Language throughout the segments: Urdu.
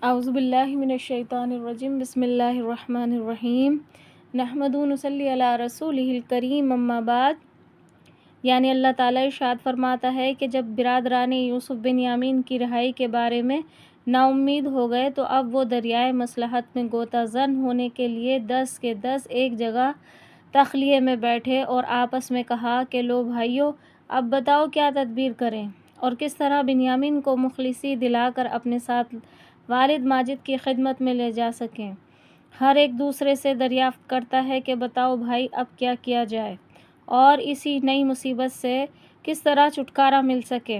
اعوذ باللہ من الشیطان الرجیم بسم اللہ الرحمن الرحیم نحمدہ نصلی علی رسولہ الکریم اما بعد، یعنی اللہ تعالیٰ ارشاد فرماتا ہے کہ جب برادران یوسف بن یامین کی رہائی کے بارے میں نا امید ہو گئے تو اب وہ دریائے مصلحت میں غوطہ زن ہونے کے لیے 10 کے 10 ایک جگہ تخلیے میں بیٹھے اور آپس میں کہا کہ لو بھائیو، اب بتاؤ کیا تدبیر کریں اور کس طرح بنیامین کو مخلصی دلا کر اپنے ساتھ والد ماجد کی خدمت میں لے جا سکیں۔ ہر ایک دوسرے سے دریافت کرتا ہے کہ بتاؤ بھائی اب کیا کیا جائے اور اسی نئی مصیبت سے کس طرح چھٹکارا مل سکے۔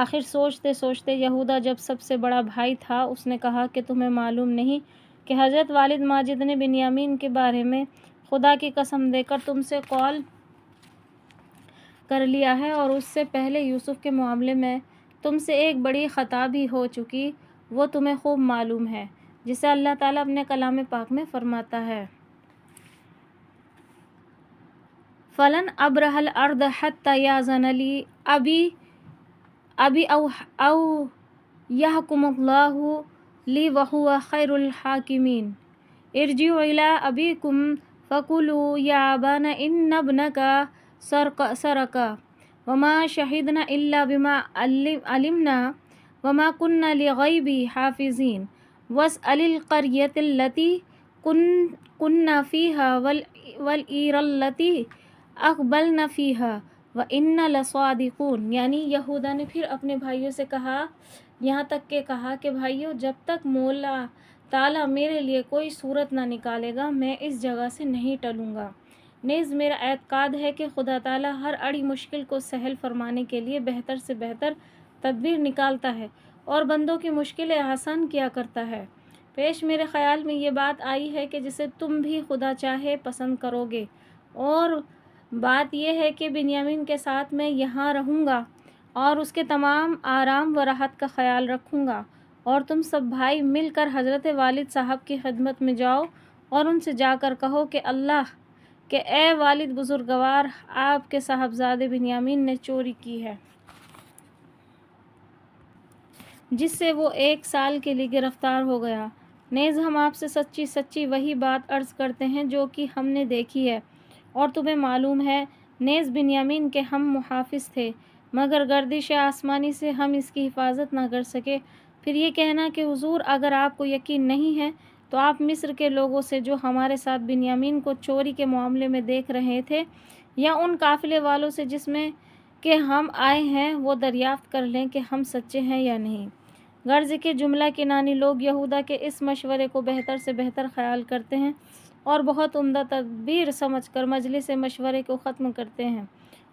آخر سوچتے سوچتے یہودا جب سب سے بڑا بھائی تھا، اس نے کہا کہ تمہیں معلوم نہیں کہ حضرت والد ماجد نے بنیامین کے بارے میں خدا کی قسم دے کر تم سے قول کر لیا ہے اور اس سے پہلے یوسف کے معاملے میں تم سے ایک بڑی خطا بھی ہو چکی، وہ تمہیں خوب معلوم ہے، جسے اللہ تعالیٰ اپنے کلام پاک میں فرماتا ہے فَلَنْ أَبْرَحَ الْأَرْضَ حَتَّى يَأْذَنَ لِي أَبِي أَوْ يَحْكُمَ اللَّهُ لِي وَهُوَ خَيْرُ الْحَاكِمِينَ ارْجِعُوا إِلَىٰ أَبِيكُمْ فَقُولُوا يَا أَبَانَا إِنَّ ابْنَكَ سَرَقَ وَمَا شَهِدْنَا إِلَّا بِمَا عَلِمْنَا وَمَا كُنَّا لِلْغَيْبِ حَافِظِينَ وَاسْأَلِ الْقَرْيَةَ الَّتِي كُنَّا فِيهَا وَالْعِيرَ الَّتِي أَقْبَلْنَا فِيهَا وَإِنَّا لَصَادِقُونَ۔ یعنی یہودا نے پھر اپنے بھائیوں سے کہا، یہاں تک کہ کہا کہ بھائیوں، جب تک مولا تعالیٰ میرے لیے کوئی صورت نہ نکالے گا میں اس جگہ سے نہیں ٹلوں گا۔ نیز میرا اعتقاد ہے کہ خدا تعالیٰ ہر اڑی مشکل کو سہل فرمانے کے لیے بہتر سے بہتر تدبیر نکالتا ہے اور بندوں کی مشکلیں آسان کیا کرتا ہے۔ پیش میرے خیال میں یہ بات آئی ہے کہ جسے تم بھی خدا چاہے پسند کرو گے، اور بات یہ ہے کہ بنیامین کے ساتھ میں یہاں رہوں گا اور اس کے تمام آرام و راحت کا خیال رکھوں گا، اور تم سب بھائی مل کر حضرت والد صاحب کی خدمت میں جاؤ اور ان سے جا کر کہو کہ اللہ کہ اے والد بزرگوار، آپ کے صاحبزادے بنیامین نے چوری کی ہے، جس سے وہ 1 سال کے لیے گرفتار ہو گیا۔ نیز ہم آپ سے سچی سچی وہی بات عرض کرتے ہیں جو کہ ہم نے دیکھی ہے اور تمہیں معلوم ہے۔ نیز بنیامین کے ہم محافظ تھے، مگر گردش آسمانی سے ہم اس کی حفاظت نہ کر سکے۔ پھر یہ کہنا کہ حضور اگر آپ کو یقین نہیں ہے تو آپ مصر کے لوگوں سے جو ہمارے ساتھ بنیامین کو چوری کے معاملے میں دیکھ رہے تھے، یا ان قافلے والوں سے جس میں کہ ہم آئے ہیں، وہ دریافت کر لیں کہ ہم سچے ہیں یا نہیں۔ غرض کہ جملہ کنانی لوگ یہودا کے اس مشورے کو بہتر سے بہتر خیال کرتے ہیں اور بہت عمدہ تدبیر سمجھ کر مجلس مشورے کو ختم کرتے ہیں،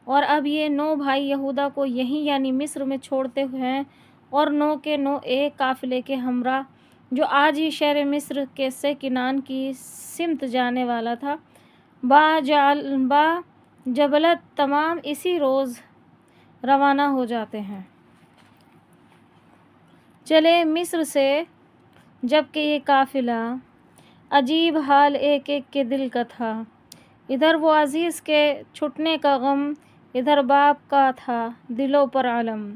اور اب یہ 9 بھائی یہودا کو یہیں یعنی مصر میں چھوڑتے ہیں اور 9 کے 9 ایک قافلے کے ہمراہ جو آج ہی شہر مصر کے سے کنان کی سمت جانے والا تھا، با جبلت تمام اسی روز روانہ ہو جاتے ہیں۔ چلے مصر سے، جبکہ یہ قافلہ عجیب حال ایک ایک کے دل کا تھا، ادھر وہ عزیز کے چھٹنے کا غم، ادھر باپ کا تھا دلوں پر علم،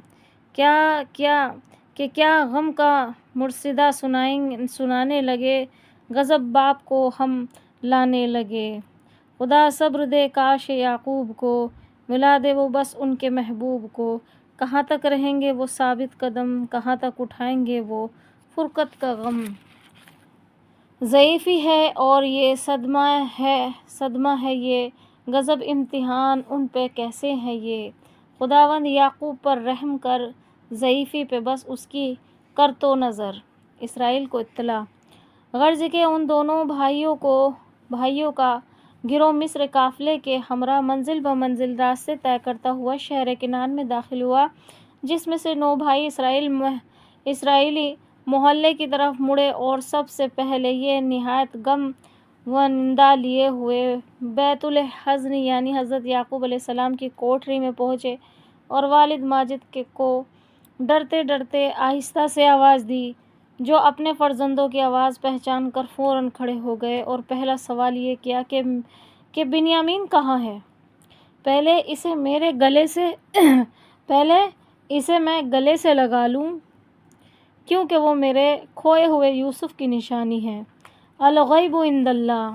کیا غم کا مرصدہ سنانے لگے، غضب باپ کو ہم لانے لگے۔ خدا صبر دے کاش یعقوب کو، ملا دے وہ بس ان کے محبوب کو، کہاں تک رہیں گے وہ ثابت قدم، کہاں تک اٹھائیں گے وہ فرقت کا غم۔ ضعیفی ہے اور یہ صدمہ ہے یہ، غضب امتحان ان پہ کیسے ہے یہ، خداوند یعقوب پر رحم کر، ضعیفی پہ بس اس کی کر تو نظر۔ اسرائیل کو اطلاع۔ غرض کہ ان دونوں بھائیوں کا گروہ مصر قافلے کے ہمراہ منزل بہ منزل راستے طے کرتا ہوا شہر کنعان میں داخل ہوا، جس میں سے 9 بھائی اسرائیلی محلے کی طرف مڑے اور سب سے پہلے یہ نہایت غم و نندا لیے ہوئے بیت الحزن یعنی حضرت یعقوب علیہ السلام کی کوٹری میں پہنچے اور والد ماجد کو ڈرتے ڈرتے آہستہ سے آواز دی، جو اپنے فرزندوں کی آواز پہچان کر فوراً کھڑے ہو گئے اور پہلا سوال یہ کیا کہ بنیامین کہاں ہے؟ پہلے اسے میں گلے سے لگا لوں، کیونکہ وہ میرے کھوئے ہوئے یوسف کی نشانی ہے۔ الغیب عند اللہ،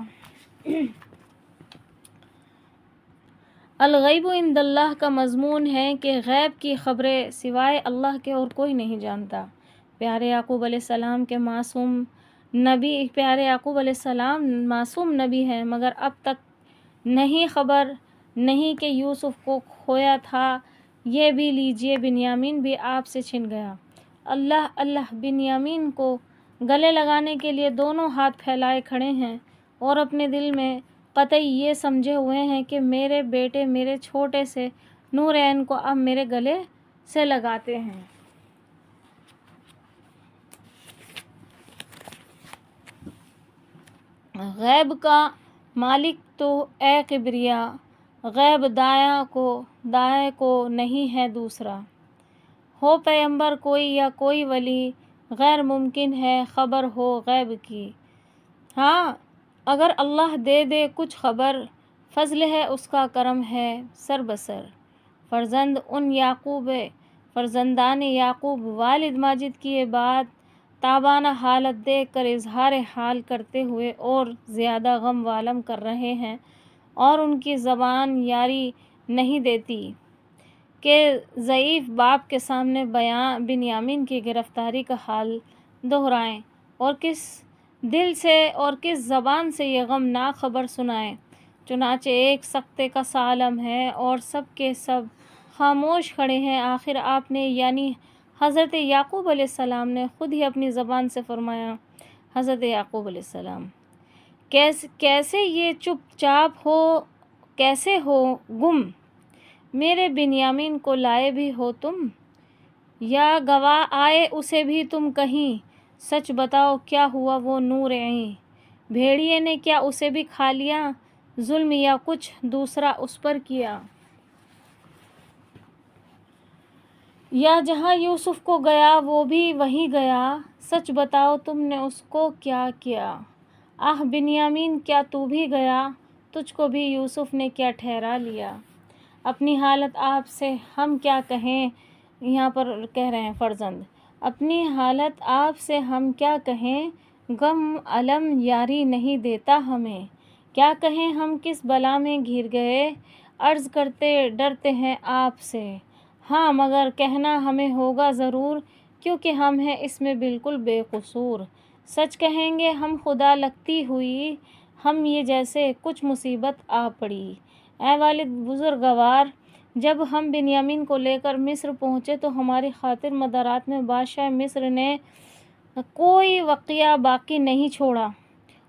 الغیب عند اللہ کا مضمون ہے کہ غیب کی خبریں سوائے اللہ کے اور کوئی نہیں جانتا۔ پیارے یعقوب علیہ السلام کے معصوم نبی، پیارے یعقوب علیہ السلام معصوم نبی ہیں، مگر اب تک نہیں خبر نہیں کہ یوسف کو کھویا تھا۔ یہ بھی لیجئے، بنیامین بھی آپ سے چھن گیا۔ اللہ اللہ بنیامین کو گلے لگانے کے لیے دونوں ہاتھ پھیلائے کھڑے ہیں اور اپنے دل میں قطعی یہ سمجھے ہوئے ہیں کہ میرے بیٹے میرے چھوٹے سے نورین کو اب میرے گلے سے لگاتے ہیں۔ غیب کا مالک تو اے کبریا، غیب دائیں کو نہیں ہے دوسرا۔ ہو پیغمبر کوئی یا کوئی ولی، غیر ممکن ہے خبر ہو غیب کی۔ ہاں اگر اللہ دے دے کچھ خبر، فضل ہے اس کا، کرم ہے سر بسر۔ فرزندان یعقوب والد ماجد کی یہ بات تابانہ حالت دیکھ کر اظہار حال کرتے ہوئے اور زیادہ غم والم کر رہے ہیں، اور ان کی زبان یاری نہیں دیتی کہ ضعیف باپ کے سامنے بنیامین کی گرفتاری کا حال دہرائیں اور کس دل سے اور کس زبان سے یہ غمناک خبر سنائیں۔ چنانچہ ایک سکتے کا سا عالم ہے اور سب کے سب خاموش کھڑے ہیں۔ آخر آپ نے یعنی حضرت یعقوب علیہ السلام نے خود ہی اپنی زبان سے فرمایا، حضرت یعقوب علیہ السلام کیسے یہ چپ چاپ ہو، کیسے ہو گم؟ میرے بنیامین کو لائے بھی ہو تم، یا گواہ آئے اسے بھی تم کہیں؟ سچ بتاؤ کیا ہوا وہ نور عیں؟ بھیڑیے نے کیا اسے بھی کھا لیا؟ ظلم یا کچھ دوسرا اس پر کیا؟ یا جہاں یوسف کو گیا وہ بھی وہیں گیا؟ سچ بتاؤ تم نے اس کو کیا کیا؟ آہ بنیامین کیا تو بھی گیا؟ تجھ کو بھی یوسف نے کیا ٹھہرا لیا؟ اپنی حالت آپ سے ہم کیا کہیں، یہاں پر کہہ رہے ہیں فرزند، اپنی حالت آپ سے ہم کیا کہیں، غم علم یاری نہیں دیتا ہمیں، کیا کہیں ہم کس بلا میں گھر گئے، عرض کرتے ڈرتے ہیں آپ سے، ہاں مگر کہنا ہمیں ہوگا ضرور، کیونکہ ہم ہیں اس میں بالکل بے قصور۔ سچ کہیں گے ہم خدا لگتی ہوئی، ہم یہ جیسے کچھ مصیبت آ پڑی۔ اے والد بزرگوار، جب ہم بنیامین کو لے کر مصر پہنچے تو ہماری خاطر مدارات میں بادشاہ مصر نے کوئی وقیہ باقی نہیں چھوڑا،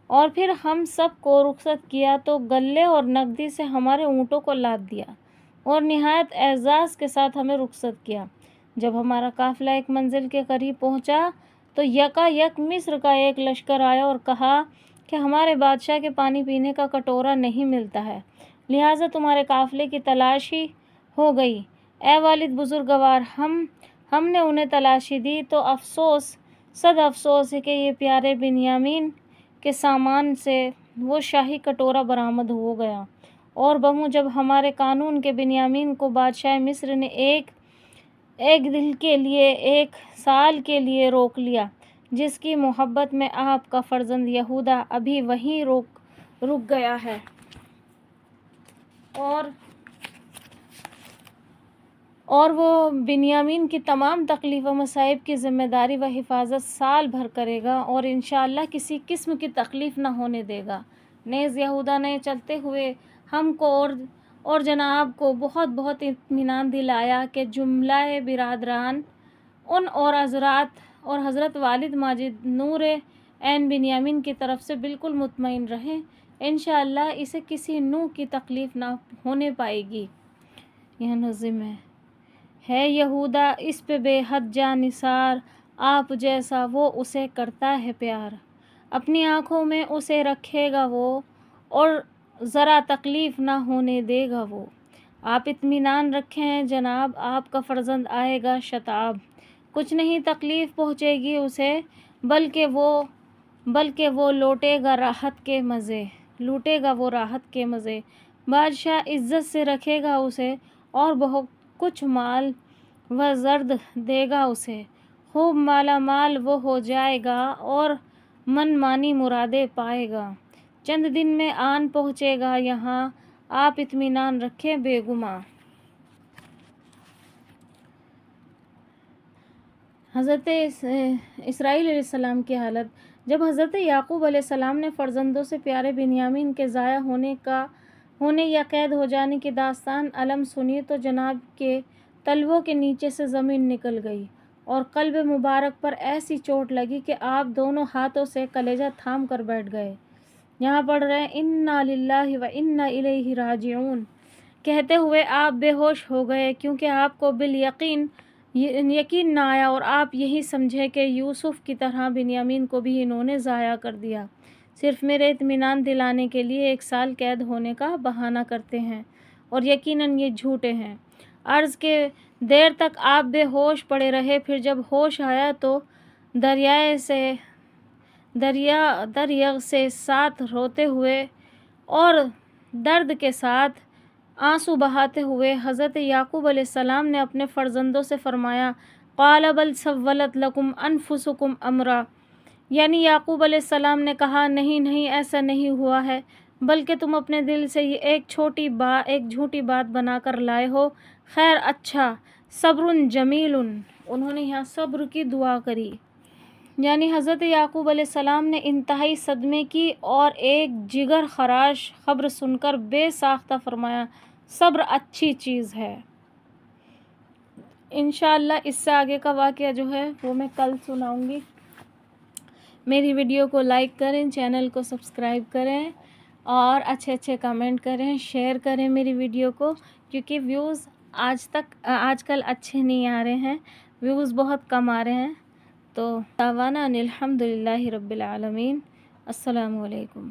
اور پھر ہم سب کو رخصت کیا تو غلے اور نقدی سے ہمارے اونٹوں کو لاد دیا اور نہایت اعزاز کے ساتھ ہمیں رخصت کیا۔ جب ہمارا قافلہ ایک منزل کے قریب پہنچا تو یکا یک مصر کا ایک لشکر آیا اور کہا کہ ہمارے بادشاہ کے پانی پینے کا کٹورا نہیں ملتا ہے، لہٰذا تمہارے قافلے کی تلاشی ہو گئی۔ اے والد بزرگوار، ہم نے انہیں تلاشی دی تو افسوس، صد افسوس ہے کہ یہ پیارے بنیامین کے سامان سے وہ شاہی کٹورا برآمد ہو گیا، اور بہو جب ہمارے قانون کے بنیامین کو بادشاہ مصر نے ایک دل کے لیے، ایک سال کے لیے روک لیا، جس کی محبت میں آپ کا فرزند یہودا ابھی وہیں رک گیا ہے، اور وہ بنیامین کی تمام تکلیف و مصائب کی ذمہ داری و حفاظت سال بھر کرے گا اور انشاءاللہ کسی قسم کی تکلیف نہ ہونے دے گا۔ نیز یہودا نے چلتے ہوئے ہم کو اور جناب کو بہت بہت اطمینان دلایا کہ جملہ برادران ان اور حضرت والد ماجد نور عین بنیامین کی طرف سے بالکل مطمئن رہیں، انشاءاللہ اسے کسی نوع کی تکلیف نہ ہونے پائے گی۔ یہ نظم ہے یہودا اس پہ بے حد جاں نثار، آپ جیسا وہ اسے کرتا ہے پیار، اپنی آنکھوں میں اسے رکھے گا وہ، اور ذرا تکلیف نہ ہونے دے گا وہ۔ آپ اطمینان رکھیں جناب، آپ کا فرزند آئے گا شتاب، کچھ نہیں تکلیف پہنچے گی اسے، بلکہ وہ لوٹے گا راحت کے مزے، بادشاہ عزت سے رکھے گا اسے اور بہت کچھ مال و زرد دے گا اسے، خوب مالا مال وہ ہو جائے گا اور من مانی مرادیں پائے گا۔ چند دن میں آن پہنچے گا یہاں، آپ اطمینان رکھیں بے گماں۔ حضرت اسرائیل علیہ السلام کی حالت۔ جب حضرت یعقوب علیہ السلام نے فرزندوں سے پیارے بنیامین کے ضائع ہونے یا قید ہو جانے کی داستان علم سنی تو جناب کے تلووں کے نیچے سے زمین نکل گئی اور قلب مبارک پر ایسی چوٹ لگی کہ آپ دونوں ہاتھوں سے کلیجہ تھام کر بیٹھ گئے۔ یہاں پڑھ رہے ہیں انا للہ و انا الیہ راجعون کہتے ہوئے آپ بے ہوش ہو گئے، کیونکہ آپ کو یقین نہ آیا اور آپ یہی سمجھے کہ یوسف کی طرح بنیامین کو بھی انہوں نے ضائع کر دیا، صرف میرے اطمینان دلانے کے لیے 1 سال قید ہونے کا بہانہ کرتے ہیں، اور یقیناً یہ جھوٹے ہیں۔ عرض کہ دیر تک آپ بے ہوش پڑے رہے، پھر جب ہوش آیا تو دریغ سے ساتھ روتے ہوئے اور درد کے ساتھ آنسو بہاتے ہوئے حضرت یعقوب علیہ السلام نے اپنے فرزندوں سے فرمایا قال بل سولت لکم انفسکم امرا، یعنی یعقوب علیہ السلام نے کہا نہیں ایسا نہیں ہوا ہے، بلکہ تم اپنے دل سے یہ ایک جھوٹی بات بنا کر لائے ہو، خیر اچھا، صبر جمیل، انہوں نے یہاں صبر کی دعا کری، یعنی حضرت یعقوب علیہ السلام نے انتہائی صدمے کی اور ایک جگر خراش خبر سن کر بے ساختہ فرمایا صبر اچھی چیز ہے۔ انشاءاللہ اس سے آگے کا واقعہ جو ہے وہ میں کل سناؤں گی۔ میری ویڈیو کو لائک کریں، چینل کو سبسکرائب کریں اور اچھے کمنٹ کریں، شیئر کریں میری ویڈیو کو، کیونکہ ویوز آج کل اچھے نہیں آ رہے ہیں، ویوز بہت کم آ رہے ہیں۔ تو دعوانا الحمدللہ رب العالمین۔ السلام علیکم۔